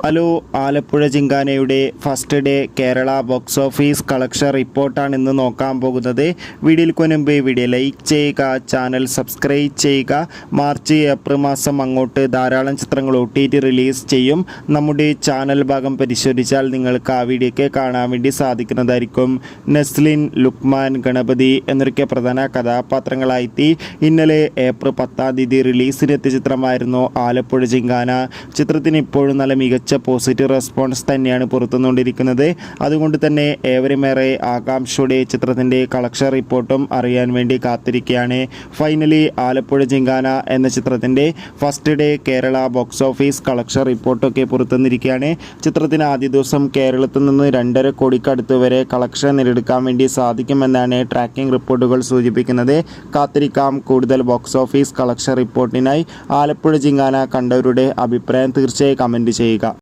Hello, Alappuzha ജിങ്കാനയുടെ first day Kerala box office collection റിപ്പോർട്ടാണ് ഇന്ന് നോക്കാൻ പോകുന്നത്. വീഡിയോയിൽ മുൻപ് വീഡിയോ ലൈക്ക് ചെയ്യുക, ചാനൽ സബ്സ്ക്രൈബ് ചെയ്യുക. മാർച്ച് ഏപ്രിൽ മാസം അങ്ങോട്ട് ധാരാളം ചിത്രങ്ങൾ OTT റിലീസ് ചെയ്യും. നമ്മുടെ ചാനൽ ഭാഗം പരിശോധിച്ചാൽ നിങ്ങൾക്ക് ആ വീഡിയോയ്ക്ക് കാണാൻ വേണ്ടി സാധിക്കുന്നതായിരിക്കും. നസ്ലിൻ, ലുക്മാൻ, ഗണപതി എന്നൊക്കെ പ്രധാന കഥാപാത്രങ്ങളായി ഇന്നലെ ഏപ്രിൽ 10-ാം തീയതി റിലീസിനെത്തിയ ചിത്രമായിരുന്നു ആലപ്പുഴ ജിങ്കാന. ചിത്രത്തിന് ഇപ്പോഴും നല്ല മികച്ച പോസിറ്റീവ് റെസ്പോൺസ് തന്നെയാണ് പുറത്തുകൊണ്ടിരിക്കുന്നത്. അതുകൊണ്ട് തന്നെ ഏവരുമേറെ ആകാംക്ഷയോടെ ചിത്രത്തിൻ്റെ കളക്ഷൻ റിപ്പോർട്ടും അറിയാൻ വേണ്ടി കാത്തിരിക്കുകയാണ്. ഫൈനലി ആലപ്പുഴ ജിങ്കാന എന്ന ചിത്രത്തിൻ്റെ first day Kerala box office collection റിപ്പോർട്ടൊക്കെ പുറത്തുവന്നിരിക്കുകയാണ്. ചിത്രത്തിന് ആദ്യ ദിവസം കേരളത്തിൽ നിന്ന് 2.5 കോടിക്കടുത്ത് വരെ കളക്ഷൻ നേടിയെടുക്കാൻ വേണ്ടി സാധിക്കുമെന്നാണ് ട്രാക്കിംഗ് റിപ്പോർട്ടുകൾ സൂചിപ്പിക്കുന്നത്. കാത്തിരിക്കാം കൂടുതൽ ബോക്സ് ഓഫീസ് കളക്ഷൻ റിപ്പോർട്ടിനായി. ആലപ്പുഴ ജിങ്കാന കണ്ടവരുടെ അഭിപ്രായം തീർച്ചയായും കമൻറ്റ് ചെയ്യുക.